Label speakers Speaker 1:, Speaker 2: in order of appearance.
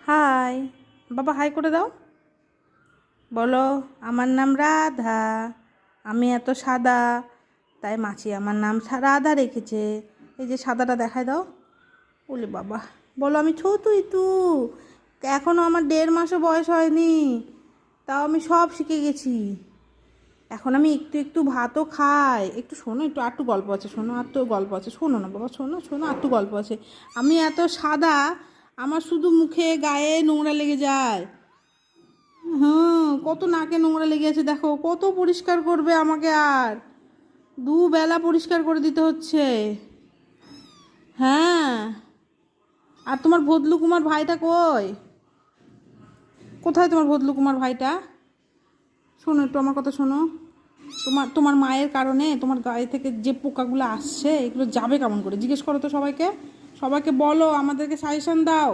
Speaker 1: High বাবা, high করে দাও। বলো, আমার নাম রাধা, আমি এত সাদা, তাই মাছি আমার নাম রাধা রেখেছে। এই যে সাদাটা দেখায় দাও। বলি বাবা, বলো আমি ছোটুই তু, এখনও আমার 1.5 মাসও বয়স হয়নি, তাও আমি সব শিখে গেছি। এখন আমি একটু একটু ভাতও খাই। একটু শোনো, একটু গল্প আছে, শোনো, আর তো গল্প আছে, শোনো না বাবা, শোনো শোনো, আর তো গল্প আছে। আমি এত সাদা, আমার শুধু মুখে গায়ে নোংরা লেগে যায়। হুম, কত নাকে নোংরা লেগে আছে দেখো, কত পরিষ্কার করবে আমাকে, আর দুবেলা পরিষ্কার করে দিতে হচ্ছে। হ্যাঁ, আর তোমার ভদলু কুমার ভাইটা কই? কোথায় তোমার ভদলু কুমার ভাইটা? শোনো, একটু আমার কথা শোনো। তোমার তোমার মায়ের কারণে তোমার গায়ে থেকে যে পোকাগুলো আসছে, এগুলো যাবে কেমন করে? জিজ্ঞেস করো তো সবাইকে, সবাইকে বলো, আমাদেরকে সাজেশন দাও।